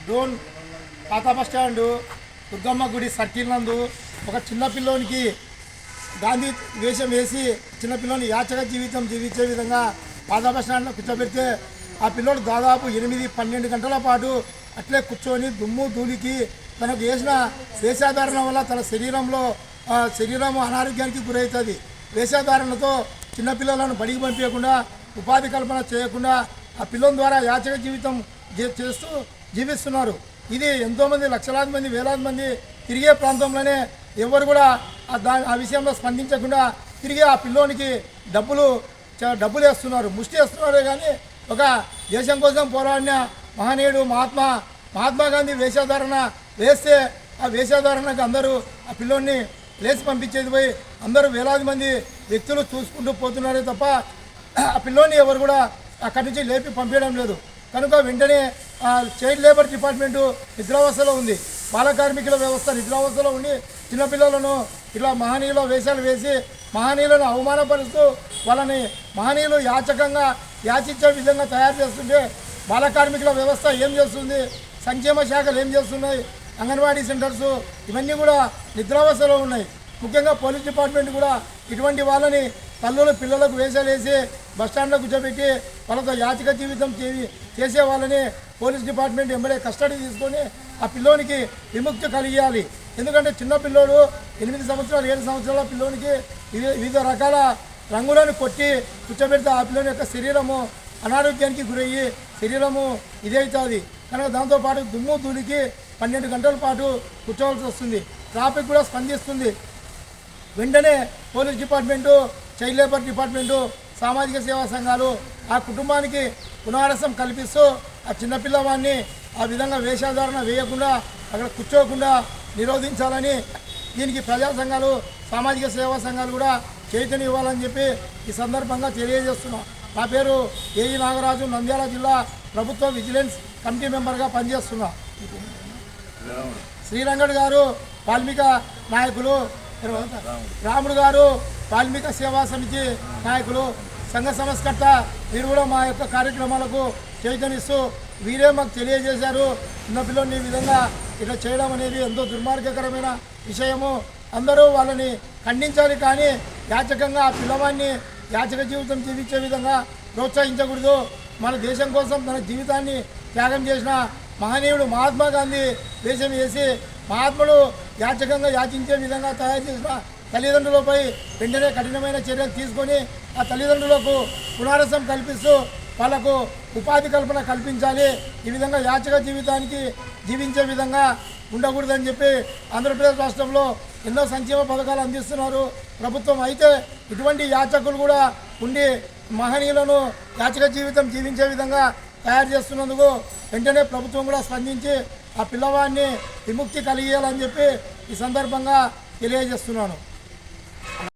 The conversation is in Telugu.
డోన్ పాత బస్ స్టాండ్ దుర్గమ్మ గుడి సర్కిల్ నందు ఒక చిన్న పిల్లోనికి గాంధీ వేషం వేసి చిన్నపిల్లని యాచక జీవితం జీవించే విధంగా పాత బస్ స్టాండ్లో కూర్చోబెడితే ఆ పిల్లోడు దాదాపు 8-12 గంటల పాటు అట్లే కూర్చొని దుమ్ము ధూళికి తనకు వేసిన వేషధారణ వల్ల తన శరీరం అనారోగ్యానికి గురవుతుంది. వేషధారణతో చిన్నపిల్లలను బడికి పంపించకుండా ఉపాధి కల్పన చేయకుండా ఆ పిల్లల ద్వారా యాచక జీవితం చేస్తూ జీవిస్తున్నారు. ఇది ఎంతోమంది లక్షలాది మంది వేలాది మంది తిరిగే ప్రాంతంలోనే ఎవరు కూడా ఆ విషయంలో స్పందించకుండా తిరిగి ఆ పిల్లోనికి డబ్బులు వేస్తున్నారు, ముష్టి వేస్తున్నారు. కానీ ఒక దేశం కోసం పోరాడిన మహనీయుడు మహాత్మా గాంధీ వేషధారణ వేస్తే ఆ వేషధారణకు అందరూ ఆ పిల్లోని లేచి పంపించేది పోయి అందరూ వేలాది మంది వ్యక్తులు చూసుకుంటూ పోతున్నారే తప్ప ఆ పిల్లోని ఎవరు కూడా అక్కడి నుంచి లేపి పంపించడం లేదు. కనుక వెంటనే చైల్డ్ లేబర్ డిపార్ట్మెంటు నిద్రావస్థలో ఉంది, బాల కార్మికుల వ్యవస్థ నిద్రావస్థలో ఉండి చిన్నపిల్లలను ఇట్లా మహనీయుల వేషాలు వేసి మహనీయులను అవమానపరుస్తూ వాళ్ళని మహనీయులు యాచించే విధంగా తయారు చేస్తుంటే బాల కార్మికుల వ్యవస్థ ఏం చేస్తుంది, సంక్షేమ శాఖలు ఏం చేస్తున్నాయి, అంగన్వాడీ సెంటర్స్ ఇవన్నీ కూడా నిద్రావస్థలో ఉన్నాయి. ముఖ్యంగా పోలీస్ డిపార్ట్మెంట్ కూడా ఇటువంటి వాళ్ళని తల్లులు పిల్లలకు వేషాలు వేసి బస్టాండ్లో కూర్చోబెట్టి వాళ్ళతో యాచక జీవితం చేసే వాళ్ళని పోలీస్ డిపార్ట్మెంట్ ఎంబడే కస్టడీ తీసుకొని ఆ పిల్లోనికి విముక్తి కలిగియాలి. ఎందుకంటే చిన్న పిల్లోడు 8 సంవత్సరాలు 7 సంవత్సరాల పిల్లోనికి వివిధ రకాల రంగులను కొట్టి కూర్చోబెడితే ఆ పిల్లోని యొక్క శరీరము అనారోగ్యానికి గురయ్యి శరీరము ఇదవుతుంది. కనుక దాంతోపాటు దుమ్ము ధూళికి 12 గంటల పాటు కూర్చోవాల్సి వస్తుంది. ట్రాఫిక్ కూడా స్పందిస్తుంది. వెంటనే police department, child labour department, సామాజిక సేవా సంఘాలు ఆ కుటుంబానికి పునరావాసం కల్పిస్తూ ఆ చిన్నపిల్లవాడిని ఆ విధంగా వేషధారణ వేయకుండా అక్కడ కూర్చోకుండా నిరోధించాలని దీనికి ప్రజా సంఘాలు, సామాజిక సేవా సంఘాలు కూడా చైతన్యం ఇవ్వాలని చెప్పి ఈ సందర్భంగా తెలియజేస్తున్నాం. నా పేరు ఏఈ నాగరాజు, నంద్యాల జిల్లా ప్రభుత్వ విజిలెన్స్ కమిటీ మెంబర్గా పనిచేస్తున్నా. శ్రీరంగడ్ గారు వాల్మీక నాయకులు, రాముడు గారు వాల్మీక సేవా సమితి నాయకులు, సంఘ సంస్కర్త, వీరు కూడా మా యొక్క కార్యక్రమాలకు చైతన్యిస్తూ వీరే మాకు తెలియజేశారు. చిన్నపిల్లల్ని ఈ విధంగా ఇట్లా చేయడం అనేది ఎంతో దుర్మార్గకరమైన విషయము. అందరూ వాళ్ళని ఖండించాలి, కానీ యాచకంగా ఆ పిల్లవాడిని యాచక జీవితం జీవించే విధంగా ప్రోత్సహించకూడదు. మన దేశం కోసం తన జీవితాన్ని త్యాగం చేసిన మహనీయుడు మహాత్మా గాంధీ వేషం వేసి మహాత్ముడు యాచకంగా యాచించే విధంగా తయారు చేసిన తల్లిదండ్రులపై వెంటనే కఠినమైన చర్యలు తీసుకొని ఆ తల్లిదండ్రులకు పునరావాసం కల్పిస్తూ వాళ్లకు ఉపాధి కల్పన కల్పించాలి. ఈ విధంగా యాచక జీవితానికి జీవించే విధంగా ఉండకూడదని చెప్పి ఆంధ్రప్రదేశ్ రాష్ట్రంలో ఎన్నో సంక్షేమ పథకాలు అందిస్తున్నారు ప్రభుత్వం. అయితే ఇటువంటి యాచకులు కూడా ఉండి మహనీయులను యాచక జీవితం జీవించే విధంగా తయారు చేస్తున్నందుకు వెంటనే ప్రభుత్వం కూడా స్పందించి ఆ పిల్లవాడిని విముక్తి కలిగేయాలని చెప్పి ఈ సందర్భంగా తెలియజేస్తున్నాను.